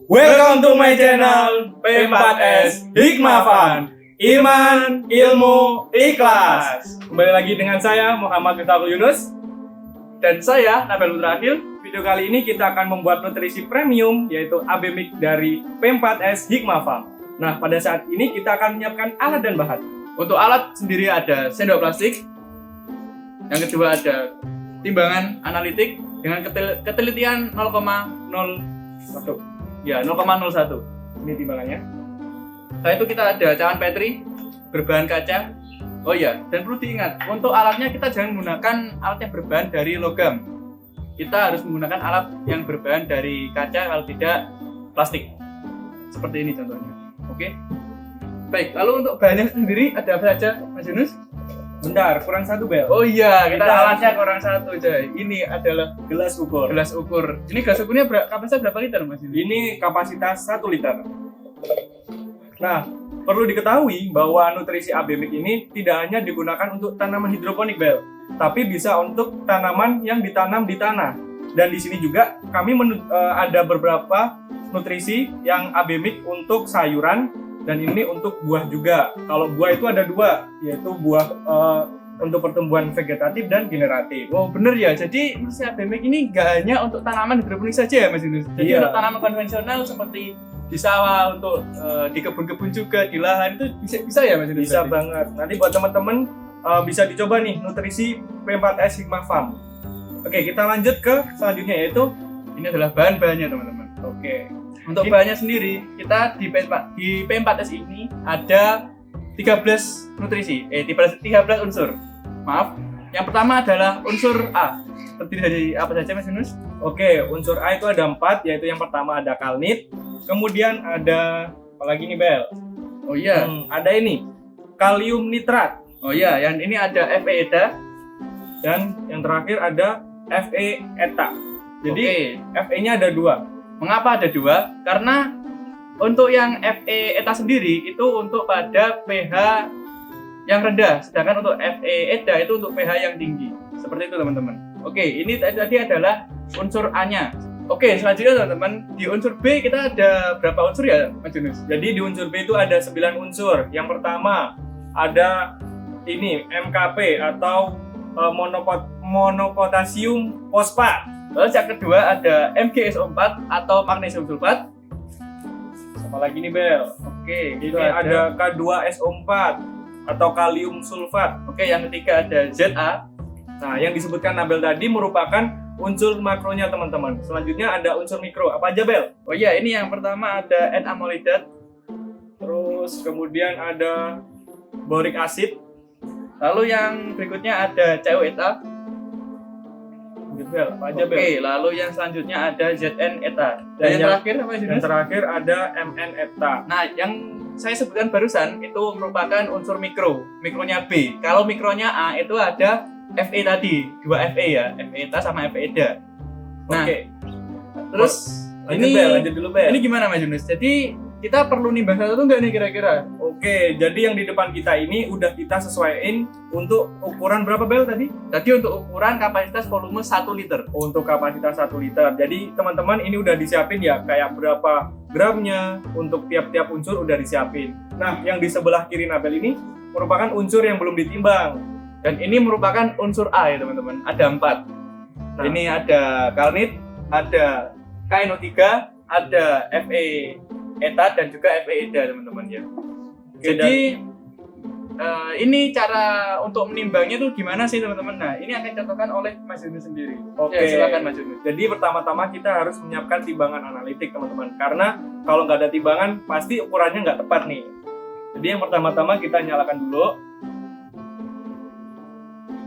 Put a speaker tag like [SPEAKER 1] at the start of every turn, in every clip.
[SPEAKER 1] Welcome to my channel P4S Hikmah Fun. Iman, ilmu, ikhlas. Kembali lagi dengan saya Muhammad Miftahul Yunus
[SPEAKER 2] Dan saya Nabil Ultrahil.
[SPEAKER 1] Video kali ini kita akan membuat nutrisi premium yaitu AB Mix dari P4S Hikmah Fun. Nah, pada saat ini kita akan menyiapkan alat dan bahan.
[SPEAKER 2] Untuk alat sendiri ada sendok plastik. Yang kedua ada timbangan analitik dengan ketelitian 0,01. Ya, 0,01.
[SPEAKER 1] Ini timbangannya.
[SPEAKER 2] Setelah itu kita ada cawan Petri berbahan kaca. Oh iya, dan perlu diingat, untuk alatnya kita jangan menggunakan alat yang berbahan dari logam. Kita harus menggunakan alat yang berbahan dari kaca, kalau tidak plastik. Seperti ini contohnya. Oke. Baik, lalu untuk bahannya sendiri ada apa saja, Mas Yunus?
[SPEAKER 1] Bentar, kurang satu bel.
[SPEAKER 2] Oh iya, kita
[SPEAKER 1] Kita
[SPEAKER 2] alatnya kurang satu, coy. Ini adalah
[SPEAKER 1] Gelas ukur.
[SPEAKER 2] gelas ukur. Ini gelas ukurnya kapasitas berapa liter, Mas Yunus?
[SPEAKER 1] Ini kapasitas 1 liter. Nah, perlu diketahui bahwa nutrisi AB Mix ini tidak hanya digunakan untuk tanaman hidroponik, Bel, tapi bisa untuk tanaman yang ditanam di tanah. Dan di sini juga kami ada beberapa nutrisi yang AB Mix untuk sayuran dan ini untuk buah juga. Kalau buah itu ada dua, yaitu buah untuk pertumbuhan vegetatif dan generatif.
[SPEAKER 2] Wow, bener ya. Jadi nutrisi AB Mix ini nggak hanya untuk tanaman hidroponik saja ya, Mas Yunus. Jadi
[SPEAKER 1] Iya.
[SPEAKER 2] untuk tanaman konvensional seperti di sawah, untuk di kebun-kebun juga, di lahan itu bisa ya, Mas Yunus?
[SPEAKER 1] Bisa
[SPEAKER 2] berarti?
[SPEAKER 1] banget. Nanti buat teman-teman bisa dicoba nih nutrisi P4S Hikmah Farm. Oke, kita lanjut ke selanjutnya yaitu
[SPEAKER 2] Ini adalah bahan-bahannya, teman-teman.
[SPEAKER 1] oke.
[SPEAKER 2] Untuk bahannya sendiri, kita di P4S ini ada 13 nutrisi, 13 unsur. Maaf. Yang pertama adalah unsur A. Terdiri dari apa saja, Mas Yunus?
[SPEAKER 1] Oke, unsur A itu ada 4, yaitu yang pertama ada kalnit, kemudian ada apa lagi nih, Bel?
[SPEAKER 2] Oh iya.
[SPEAKER 1] Ada ini kalium nitrat,
[SPEAKER 2] Oh iya, yang ini ada Fe-EDA.
[SPEAKER 1] dan yang terakhir ada Fe-ETA. Jadi
[SPEAKER 2] Oke.
[SPEAKER 1] Fe-nya ada 2.
[SPEAKER 2] Mengapa ada 2? Karena untuk yang Fe-ETA sendiri itu untuk pada pH yang rendah, sedangkan untuk Fe-EDA itu untuk pH yang tinggi. Seperti itu, teman-teman. Oke, ini tadi adalah unsur A-nya. Oke, selanjutnya teman-teman, di unsur B kita ada berapa unsur ya, Mas Yunus?
[SPEAKER 1] Jadi di unsur B itu ada 9 unsur. Yang pertama ada ini MKP atau monopotasium fosfat.
[SPEAKER 2] Lalu yang kedua ada MgSO4 atau magnesium sulfat.
[SPEAKER 1] Apa lagi nih, Bel?
[SPEAKER 2] Oke,
[SPEAKER 1] Ini
[SPEAKER 2] itu
[SPEAKER 1] ada K2SO4 atau kalium sulfat.
[SPEAKER 2] Oke, yang ketiga ada Za.
[SPEAKER 1] Nah, yang disebutkan Nabel tadi merupakan unsur makronya, teman-teman. Selanjutnya ada unsur mikro. Apa aja, Bel?
[SPEAKER 2] Oh iya, ini yang pertama ada N-amolidat.
[SPEAKER 1] Terus kemudian ada boric acid.
[SPEAKER 2] Lalu yang berikutnya ada CuETA.
[SPEAKER 1] Lanjut, Bel. Apa aja, Bel?
[SPEAKER 2] Oke, lalu yang selanjutnya ada Zn-ETA. Dan
[SPEAKER 1] Dan
[SPEAKER 2] yang terakhir apa,
[SPEAKER 1] Yang
[SPEAKER 2] Yunus?
[SPEAKER 1] terakhir ada Mn-eta.
[SPEAKER 2] Nah, yang saya sebutkan barusan itu merupakan unsur mikro. Mikronya B. Kalau mikronya A itu ada Fe tadi, 2 Fe ya, Fe-ETA sama Fe-EDA. Nah,
[SPEAKER 1] Oke.
[SPEAKER 2] terus
[SPEAKER 1] Lanjut, Bel. Lanjut dulu, Bel.
[SPEAKER 2] ini gimana, Mas Yunus? Jadi kita perlu nimbang satu nggak nih kira-kira?
[SPEAKER 1] Oke, jadi yang di depan kita ini udah kita sesuaiin untuk ukuran berapa, Bel, tadi?
[SPEAKER 2] Tadi untuk ukuran kapasitas volume 1 liter.
[SPEAKER 1] Untuk kapasitas 1 liter. Jadi teman-teman ini udah disiapin ya, kayak berapa gramnya untuk tiap-tiap unsur udah disiapin. Nah, yang di sebelah kiri Nabel ini merupakan unsur yang belum ditimbang.
[SPEAKER 2] Dan ini merupakan unsur A ya, teman-teman. Ada 4.
[SPEAKER 1] Nah.
[SPEAKER 2] Ini ada kalnit, ada KNO3, ada Fe-ETA dan juga Fe-EDA, teman-teman ya.
[SPEAKER 1] Oke,
[SPEAKER 2] Jadi ini cara untuk menimbangnya tuh gimana sih, teman-teman? Nah, ini akan dicontohkan oleh Mas Yunus sendiri.
[SPEAKER 1] Oke.
[SPEAKER 2] Ya, silakan Mas Yunus.
[SPEAKER 1] Jadi pertama-tama kita harus menyiapkan timbangan analitik, teman-teman. Karena kalau nggak ada timbangan, pasti ukurannya nggak tepat nih. Jadi yang pertama-tama kita nyalakan dulu.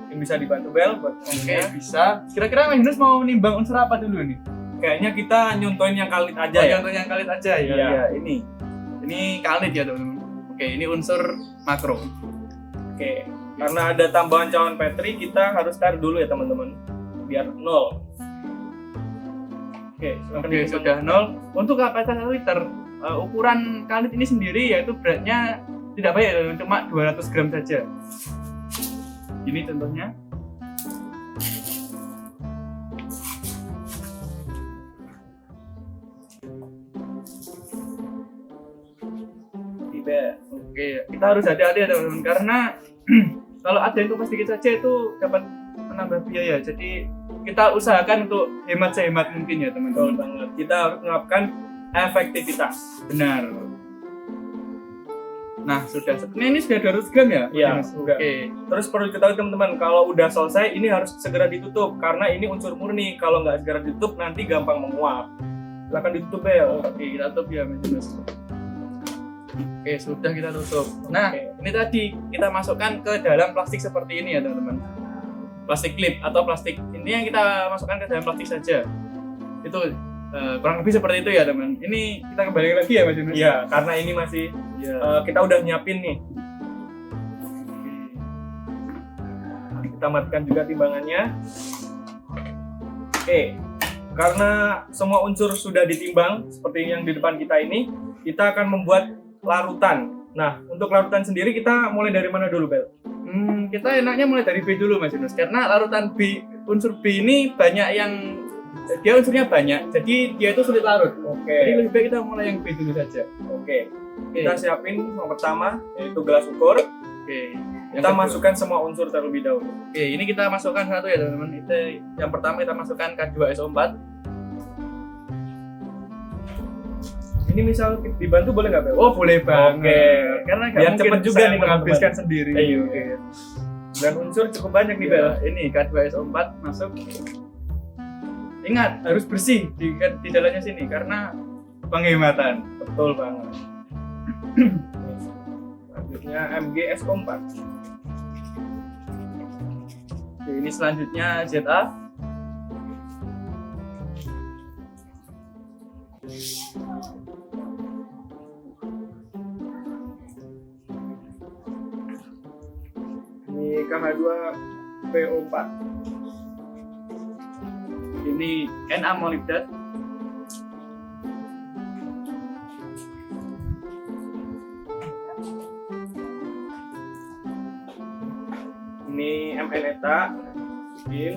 [SPEAKER 1] Yang bisa dibantu, Bel, buat
[SPEAKER 2] Oke, bisa. Kira-kira Mas Yunus mau menimbang unsur apa dulu nih?
[SPEAKER 1] Kayaknya kita nyontoin yang kalnit aja
[SPEAKER 2] Oh,
[SPEAKER 1] ya.
[SPEAKER 2] contoh yang kalnit aja ya.
[SPEAKER 1] Iya.
[SPEAKER 2] Iya, ini. Ini kalnit ya, teman-teman. Oke, ini unsur makro.
[SPEAKER 1] Oke. Karena ada tambahan cawan Petri, kita harus taruh dulu ya, teman-teman. Biar 0. Oke, silakan
[SPEAKER 2] Oke,
[SPEAKER 1] dihitung.
[SPEAKER 2] sudah 0. Untuk kapasitas 1 liter, ukuran kalnit ini sendiri yaitu beratnya tidak banyak, cuma 200 gram saja. Ini contohnya.
[SPEAKER 1] Bel.
[SPEAKER 2] Oke, kita harus hati-hati ya teman-teman karena kalau ada yang tumpah sedikit saja itu dapat menambah biaya. Jadi kita usahakan untuk hemat sehemat mungkin ya
[SPEAKER 1] Betul
[SPEAKER 2] teman-teman.
[SPEAKER 1] banget. Kita harus menerapkan efektivitas.
[SPEAKER 2] Benar. Nah, sudah. Sebenarnya ini sudah 200 gram ya?
[SPEAKER 1] Iya,
[SPEAKER 2] Mas?
[SPEAKER 1] sudah.
[SPEAKER 2] Oke.
[SPEAKER 1] Terus perlu diketahui teman-teman, kalau udah selesai ini harus segera ditutup karena ini unsur murni. Kalau nggak segera ditutup nanti gampang menguap. Silakan ditutup Bel.
[SPEAKER 2] Oke, kita tutup ya, Mas. Oke, sudah kita tutup. Nah,
[SPEAKER 1] Oke.
[SPEAKER 2] ini tadi kita masukkan ke dalam plastik seperti ini ya, teman-teman. Plastik clip atau plastik ini yang kita masukkan ke dalam plastik saja. Itu kurang lebih seperti itu ya, teman. Ini kita kembali lagi ya, Mas.
[SPEAKER 1] Iya, karena ini masih kita udah nyiapin nih. Nah, kita matikan juga timbangannya. Oke, karena semua unsur sudah ditimbang seperti yang di depan kita ini, kita akan membuat larutan. Nah, untuk larutan sendiri kita mulai dari mana dulu, Bel?
[SPEAKER 2] Kita enaknya mulai dari B dulu, Mas Yunus. Karena larutan B, unsur B ini banyak yang dia unsurnya banyak, jadi dia itu sulit larut.
[SPEAKER 1] Oke.
[SPEAKER 2] Jadi lebih baik kita mulai yang B dulu saja.
[SPEAKER 1] Oke.
[SPEAKER 2] Oke.
[SPEAKER 1] Kita siapin yang pertama yaitu gelas ukur.
[SPEAKER 2] Oke.
[SPEAKER 1] Kita masukkan semua unsur terlebih dahulu.
[SPEAKER 2] Oke, ini kita masukkan satu ya teman-teman. Yang pertama kita masukkan K2SO4.
[SPEAKER 1] Ini misal dibantu boleh nggak, Bel?
[SPEAKER 2] Oh, boleh banget.
[SPEAKER 1] Oke.
[SPEAKER 2] Karena nggak
[SPEAKER 1] Biar
[SPEAKER 2] mungkin
[SPEAKER 1] cepet juga
[SPEAKER 2] saya
[SPEAKER 1] nih,
[SPEAKER 2] menghabiskan
[SPEAKER 1] teman-teman.
[SPEAKER 2] sendiri.
[SPEAKER 1] Iya.
[SPEAKER 2] Oke.
[SPEAKER 1] Dan unsur cukup banyak nih, Bel.
[SPEAKER 2] Ini K2SO4 masuk. Ingat, harus bersih di dalamnya sini karena penghematan.
[SPEAKER 1] Betul banget. Selanjutnya MgSO4.
[SPEAKER 2] Oke, ini selanjutnya ZA.
[SPEAKER 1] Ini KH2PO4.
[SPEAKER 2] Ini Na molibdat.
[SPEAKER 1] Ini MnETA. Mungkin.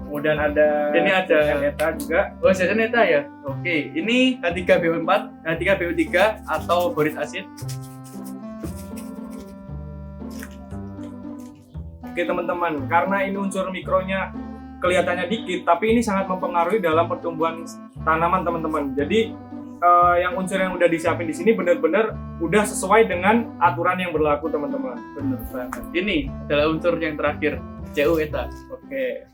[SPEAKER 1] Kemudian ada
[SPEAKER 2] Ini ada
[SPEAKER 1] MnETA juga.
[SPEAKER 2] Oh, Neta ya. Oke, ini H3BO4, H3BO3 atau borit asid.
[SPEAKER 1] Oke teman-teman, karena ini unsur mikronya kelihatannya dikit, tapi ini sangat mempengaruhi dalam pertumbuhan tanaman teman-teman. Jadi yang unsur yang udah disiapin di sini benar-benar udah sesuai dengan aturan yang berlaku teman-teman.
[SPEAKER 2] Benar banget. Ini adalah unsur yang terakhir, CU eta.
[SPEAKER 1] Oke.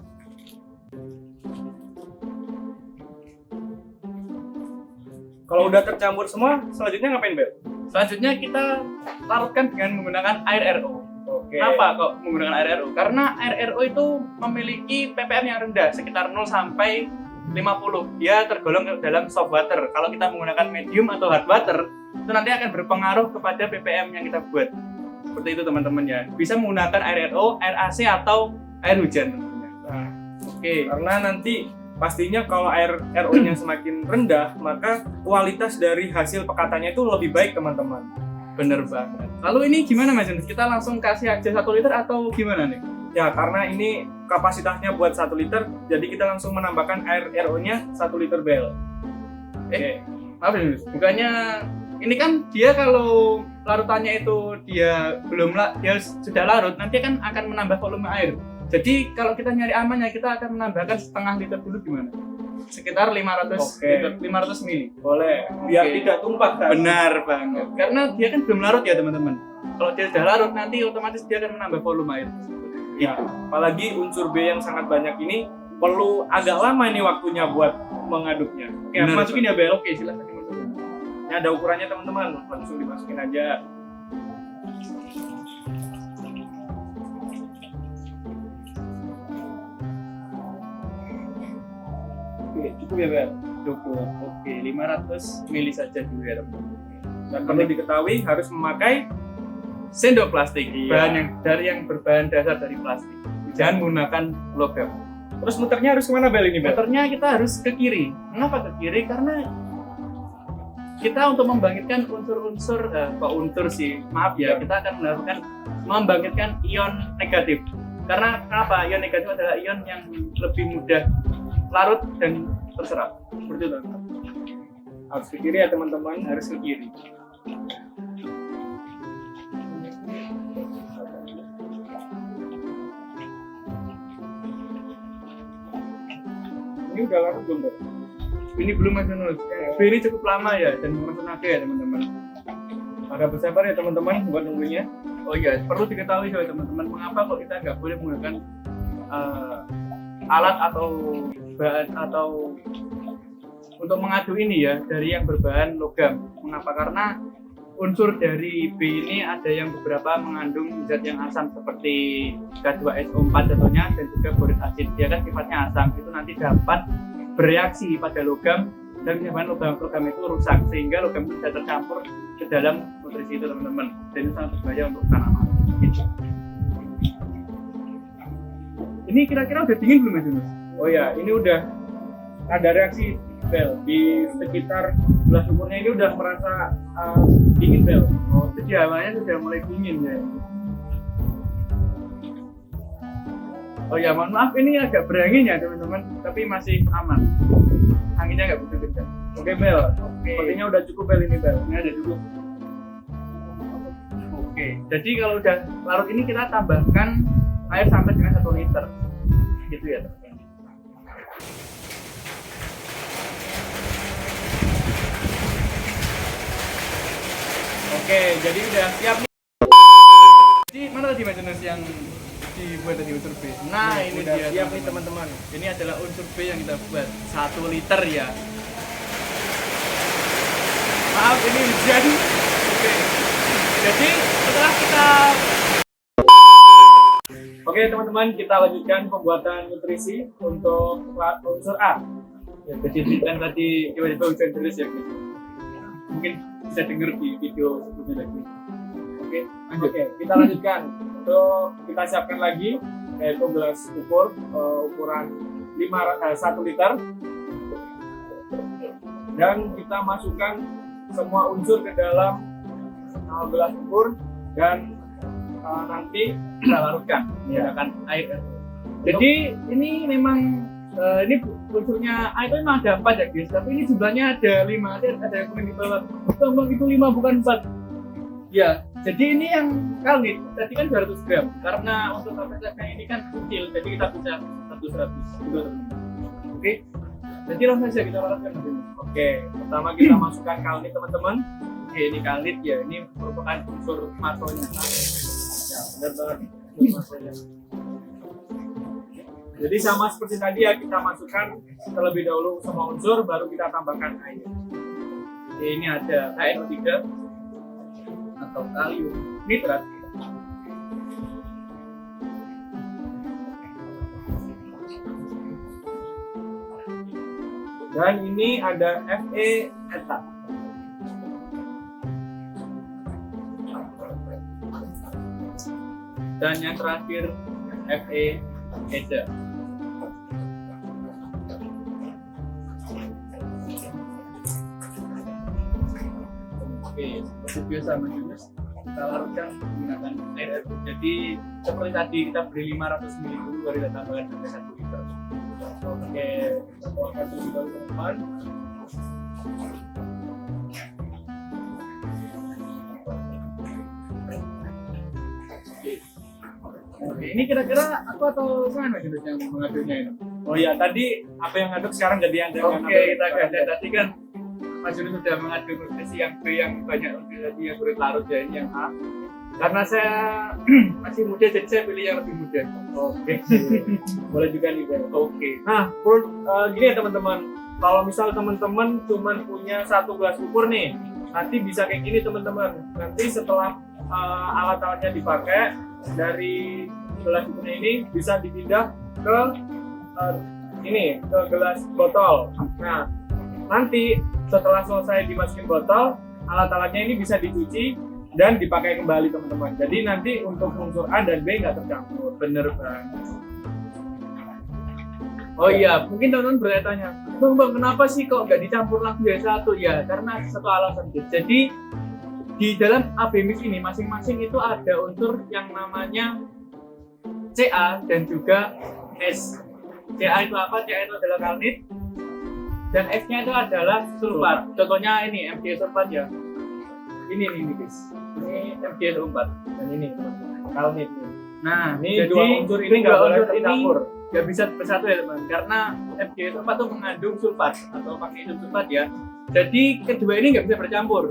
[SPEAKER 1] Kalau udah tercampur semua, selanjutnya ngapain, Bel?
[SPEAKER 2] Selanjutnya kita larutkan dengan menggunakan air RO.
[SPEAKER 1] Oke.
[SPEAKER 2] Kenapa kok menggunakan air RO? Karena air RO itu memiliki ppm yang rendah, sekitar 0 sampai 50. Dia tergolong dalam soft water. Kalau kita menggunakan medium atau hard water, itu nanti akan berpengaruh kepada ppm yang kita buat. Seperti itu teman-teman ya. Bisa menggunakan air RO, air AC atau air hujan tentunya.
[SPEAKER 1] Nah,
[SPEAKER 2] Oke.
[SPEAKER 1] karena nanti pastinya kalau air RO-nya semakin rendah, maka kualitas dari hasil pekatannya itu lebih baik teman-teman.
[SPEAKER 2] Bener banget. Lalu ini gimana Mas Yunus? Kita langsung kasih aja 1 liter atau gimana nih?
[SPEAKER 1] Ya, karena ini kapasitasnya buat 1 liter, jadi kita langsung menambahkan air RO-nya 1 liter, Bel. Oke.
[SPEAKER 2] Maaf ya Yunus, bukannya ini kan dia kalau larutannya itu dia dia sudah larut, nanti kan akan menambah volume air. Jadi kalau kita nyari amannya, kita akan menambahkan setengah liter dulu gimana? Sekitar 500
[SPEAKER 1] Oke.
[SPEAKER 2] liter, 500 mili.
[SPEAKER 1] Boleh, biar
[SPEAKER 2] Oke.
[SPEAKER 1] tidak tumpah kan?
[SPEAKER 2] Benar banget. Karena dia kan belum larut ya teman-teman. Kalau dia sudah larut, nanti otomatis dia akan menambah volume air.
[SPEAKER 1] Ya, apalagi unsur B yang sangat banyak ini perlu agak lama ini waktunya buat mengaduknya. Oke,
[SPEAKER 2] Benar,
[SPEAKER 1] masukin ya, Bel.
[SPEAKER 2] Oke, silakan dimasukin.
[SPEAKER 1] Ini ada ukurannya teman-teman, langsung dimasukin aja. Oke, cukup ya, Bel.
[SPEAKER 2] Cukup. Oke, 500 mili saja dulu ya teman-teman.
[SPEAKER 1] Dan perlu diketahui harus memakai
[SPEAKER 2] Sendok plastik,
[SPEAKER 1] Iya.
[SPEAKER 2] bahan yang berbahan dasar dari plastik. Jangan menggunakan logam.
[SPEAKER 1] terus muternya harus kemana, Bel ini, Bel?
[SPEAKER 2] Motornya kita harus ke kiri. Mengapa ke kiri? Karena kita untuk membangkitkan unsur-unsur, kok unsur sih, maaf ya, kita akan membangkitkan ion negatif. Karena kenapa? Ion negatif adalah ion yang lebih mudah larut dan terserap. Seperti itu.
[SPEAKER 1] Harus ke kiri ya teman-teman.
[SPEAKER 2] Harus ke kiri.
[SPEAKER 1] Ini udah larut belum, Bro?
[SPEAKER 2] Ini belum Mas Yunus. Ini cukup lama ya dan menggunakan tenaga ya teman-teman.
[SPEAKER 1] Agak bersabar ya teman-teman buat nunggunya.
[SPEAKER 2] Oh iya, perlu diketahui ya teman-teman, mengapa kok kita nggak boleh menggunakan alat atau bahan atau untuk mengadu ini ya dari yang berbahan logam. Mengapa? Karena unsur dari B ini ada yang beberapa mengandung zat yang asam seperti K2SO4 contohnya dan juga borit asid. Dia kan sifatnya asam, itu nanti dapat bereaksi pada logam dan menyebabkan logam itu rusak sehingga logam itu bisa tercampur ke dalam nutrisi itu teman-teman, dan itu sangat berbahaya untuk tanaman. Gitu. Ini kira-kira udah dingin belum Mas Yunus?
[SPEAKER 1] Oh ya, ini udah ada reaksi Bel di sekitar gelas ukurnya ini udah merasa dingin Bel.
[SPEAKER 2] Oh, jadi hawanya sudah mulai dingin ya. Oh ya, mohon maaf ini agak berangin ya teman-teman, tapi masih aman. Anginnya nggak begitu kencang.
[SPEAKER 1] Oke Bel,
[SPEAKER 2] Oke.
[SPEAKER 1] sepertinya udah cukup Bel ini Bel.
[SPEAKER 2] Ini ada dulu. Oke, jadi kalau udah larut ini kita tambahkan air sampai dengan 1 liter. Gitu ya teman-teman. Oke, jadi udah siap nih. Jadi mana tadi Mas Yunus yang dibuat tadi unsur B? Nah, ini
[SPEAKER 1] udah
[SPEAKER 2] dia
[SPEAKER 1] siap nih teman-teman.
[SPEAKER 2] Ini adalah unsur B yang kita buat 1 liter ya. Maaf ini hujan. Oke. Jadi setelah kita
[SPEAKER 1] Oke teman-teman, kita lanjutkan pembuatan nutrisi untuk unsur A.
[SPEAKER 2] ya, jadi kan tadi tiba-tiba hujan terus ya. Mungkin bisa denger di video sebelumnya lagi. Oke, lanjut.
[SPEAKER 1] Oke, kita lanjutkan. Untuk kita siapkan lagi yaitu gelas ukur ukuran 1 liter dan kita masukkan semua unsur ke dalam gelas ukur dan nanti kita larutkan menggunakan air. Jadi ini memang ini unsurnya A itu memang ada 4 ya guys, tapi ini jumlahnya ada 5, ada yang kuning di bawah. Tombol itu 5 bukan 4. Ya, jadi ini yang kalit tadi kan 200 gram. Karena untuk kapasitasnya ini kan kecil, jadi kita bisa 100 gitu teman-teman. Oke, jadi langsung saja kita larutkan. Oke, pertama kita masukkan kalit teman-teman.
[SPEAKER 2] Oke, ini kalit ya, ini merupakan unsur makronya.
[SPEAKER 1] Ya, benar banget. Jadi sama seperti tadi ya, kita masukkan terlebih dahulu semua unsur, baru kita tambahkan air.
[SPEAKER 2] Oke, ini ada KNO3 atau kalium nitrat.
[SPEAKER 1] Dan ini ada Fe eta.
[SPEAKER 2] Dan yang terakhir Fe EDA. Oke, seperti biasa Mas Yunus, kita larutkan menggunakan air. Jadi seperti tadi kita beri 500 ml dulu baru kita tambahkan sampai 1 liter.
[SPEAKER 1] Oke, kita tuangkan terlebih dahulu teman-teman.
[SPEAKER 2] Oke, ini kira-kira aku atau mana gitu yang mengadunya ini?
[SPEAKER 1] Oh iya, tadi apa yang ngaduk sekarang jadi Anda yang
[SPEAKER 2] Oke,
[SPEAKER 1] ngaduk.
[SPEAKER 2] kita ganti. Tadi kan Mas Yunus sudah mengadu nutrisi yang B yang banyak tadi yang kulit larut ya, ini yang A. Karena saya masih muda, jadi saya pilih yang lebih muda.
[SPEAKER 1] Oke, boleh juga nih Bel.
[SPEAKER 2] Oke.
[SPEAKER 1] Nah, gini ya teman-teman. Kalau misal teman-teman cuma punya 1 gelas ukur nih, nanti bisa kayak gini teman-teman. Nanti setelah alat-alatnya dipakai dari gelas ukurnya ini bisa dipindah ke ke gelas botol. Nah, nanti setelah selesai dimasukin botol, alat-alatnya ini bisa dicuci dan dipakai kembali teman-teman. Jadi nanti untuk unsur A dan B nggak tercampur.
[SPEAKER 2] Bener banget. Oh iya, mungkin teman-teman bertanya, bang kenapa sih kok nggak dicampur langsung jadi satu? Ya karena satu alasan. Jadi di dalam AB mix ini masing-masing itu ada unsur yang namanya Ca dan juga S. Ca itu apa? Ca itu adalah kalnit. dan X-nya itu adalah sulfat. Contohnya ini MgS sulfat ya. Ini guys. Ini MgS sulfat
[SPEAKER 1] Dan ini kalnit.
[SPEAKER 2] Nah,
[SPEAKER 1] Ini
[SPEAKER 2] jadi
[SPEAKER 1] dua unsur ini nggak boleh tercampur.
[SPEAKER 2] nggak bisa bersatu ya teman, karena MgS sulfat itu mengandung sulfat atau magnesium sulfat ya. Jadi kedua ini nggak bisa bercampur.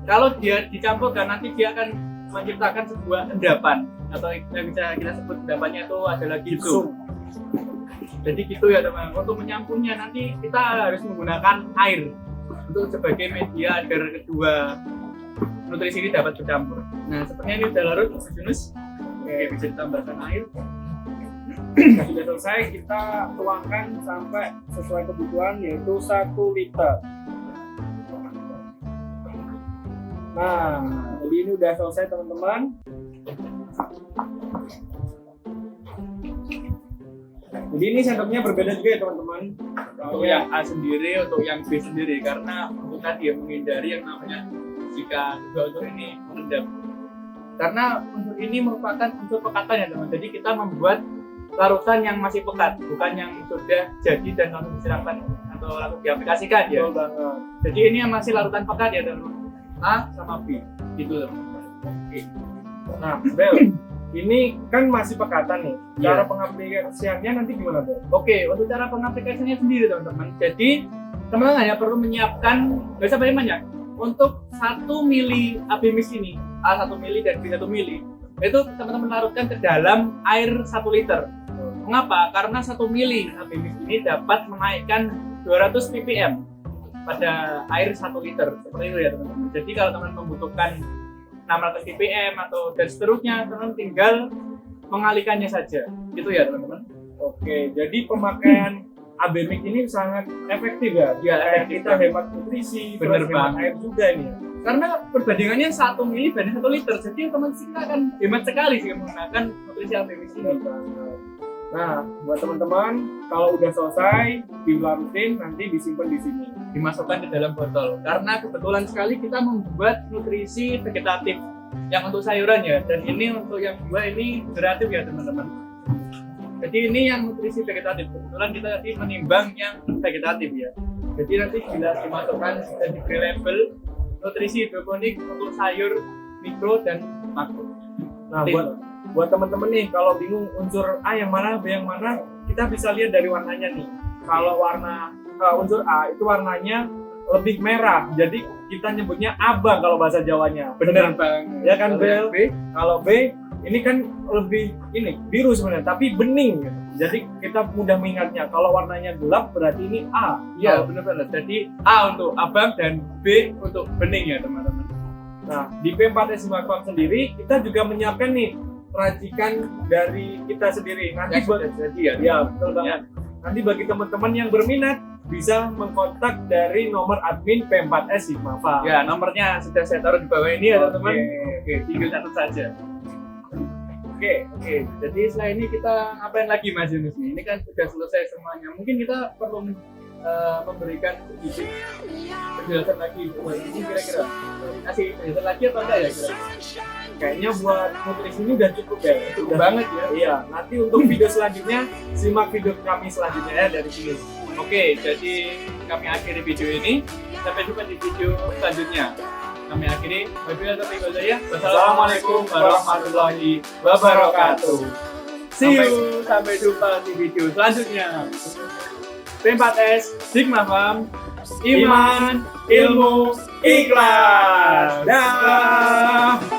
[SPEAKER 2] Kalau dia dicampurkan nanti dia akan menciptakan sebuah endapan atau yang bisa kita sebut endapannya itu adalah gipsum. Jadi gitu ya teman. Untuk menyampurnya nanti kita harus menggunakan air untuk sebagai media agar kedua nutrisi ini dapat bercampur. Nah, sepertinya ini udah larut, Mas Yunus. Oke, bisa ditambahkan air.
[SPEAKER 1] Nah, sudah selesai, kita tuangkan sampai sesuai kebutuhan yaitu 1 liter. Nah, jadi ini udah selesai teman-teman. Jadi ini sendoknya berbeda juga ya teman-teman.
[SPEAKER 2] Untuk yang A sendiri, untuk yang B sendiri, karena untuk tadi menghindari yang namanya jika kedua unsur ini mengendap. Karena unsur ini merupakan unsur pekatan ya teman. Jadi kita membuat larutan yang masih pekat, bukan yang sudah jadi dan langsung disiramkan atau langsung diaplikasikan ya.
[SPEAKER 1] Betul banget.
[SPEAKER 2] Jadi ini yang masih larutan pekat ya teman. A sama B, gitu teman. Oke.
[SPEAKER 1] Nah, Bel, ini kan masih pekatan nih.
[SPEAKER 2] Iya.
[SPEAKER 1] Cara pengaplikasiannya nanti gimana, Bel?
[SPEAKER 2] Oke, untuk cara pengaplikasinya sendiri teman-teman. Jadi teman-teman hanya perlu menyiapkan, nggak usah banyak-banyak. Untuk 1 mili AB mix ini, A 1 mili dan B 1 mili, itu teman-teman larutkan ke dalam air 1 liter. Mengapa? Karena 1 mili AB mix ini dapat menaikkan 200 ppm pada air 1 liter. Seperti itu ya teman-teman. Jadi kalau teman-teman membutuhkan 600 ppm atau dan seterusnya, teman-teman tinggal mengalihkannya saja. Gitu ya teman-teman.
[SPEAKER 1] Oke, jadi pemakaian AB mix ini sangat efektif ya.
[SPEAKER 2] Ya,
[SPEAKER 1] Kayak
[SPEAKER 2] efektif
[SPEAKER 1] kita
[SPEAKER 2] banget.
[SPEAKER 1] hemat nutrisi,
[SPEAKER 2] Bener
[SPEAKER 1] terus hemat
[SPEAKER 2] banget.
[SPEAKER 1] air juga nih.
[SPEAKER 2] Karena perbandingannya 1 mili banding 1 liter. Jadi teman-teman kita akan hemat sekali sih menggunakan nutrisi AB mix ini.
[SPEAKER 1] Nah, buat teman-teman, kalau udah selesai dilarutin nanti disimpan di sini.
[SPEAKER 2] Dimasukkan ke dalam botol karena kebetulan sekali kita membuat nutrisi vegetatif yang untuk sayuran ya, dan ini untuk yang buah ini generatif ya teman-teman. Jadi ini yang nutrisi vegetatif, kebetulan kita tadi menimbang yang vegetatif ya. Jadi nanti bila dimasukkan dan diberi label nutrisi hidroponik untuk sayur mikro dan makro.
[SPEAKER 1] Nah, buat teman-teman nih, kalau bingung unsur A yang mana, B yang mana, kita bisa lihat dari warnanya nih. Kalau warna unsur A itu warnanya lebih merah, jadi kita nyebutnya abang kalau bahasa Jawanya.
[SPEAKER 2] Bener banget.
[SPEAKER 1] Ya kan,
[SPEAKER 2] Kalau
[SPEAKER 1] Bel?
[SPEAKER 2] yang B,
[SPEAKER 1] Kalau B ini kan lebih biru sebenarnya, tapi bening. Jadi kita mudah mengingatnya. Kalau warnanya gelap berarti ini A.
[SPEAKER 2] iya benar-benar. Jadi A untuk abang dan B untuk bening ya teman-teman.
[SPEAKER 1] Nah, di P4S Simakam sendiri kita juga menyiapkan nih racikan dari kita sendiri. Nanti
[SPEAKER 2] Yang sudah jadi ya.
[SPEAKER 1] ya betul banget. Nanti bagi teman-teman yang berminat bisa mengkontak dari nomor admin P4S Sigma Farm.
[SPEAKER 2] Ya, nomornya sudah saya taruh di bawah ini ya teman-teman.
[SPEAKER 1] Oke.
[SPEAKER 2] Oke, tinggal catat saja. Oke. Jadi setelah ini kita ngapain lagi Mas Yunus nih? Ini kan sudah selesai semuanya. Mungkin kita perlu memberikan sedikit penjelasan lagi buat ini kira-kira. Kasih penjelasan lagi apa enggak ya kira-kira?
[SPEAKER 1] Kayaknya buat nutrisi ini udah cukup ya.
[SPEAKER 2] Cukup banget ya.
[SPEAKER 1] Iya, nanti untuk video selanjutnya simak video kami selanjutnya ya dari sini.
[SPEAKER 2] Oke, jadi kami akhiri video ini. Sampai jumpa di video selanjutnya. Kami akhiri. Wassalamualaikum warahmatullahi wabarakatuh. See you. Sampai jumpa di video selanjutnya. P4S Sigma Farm, iman, ilmu, ikhlas.
[SPEAKER 1] Dah.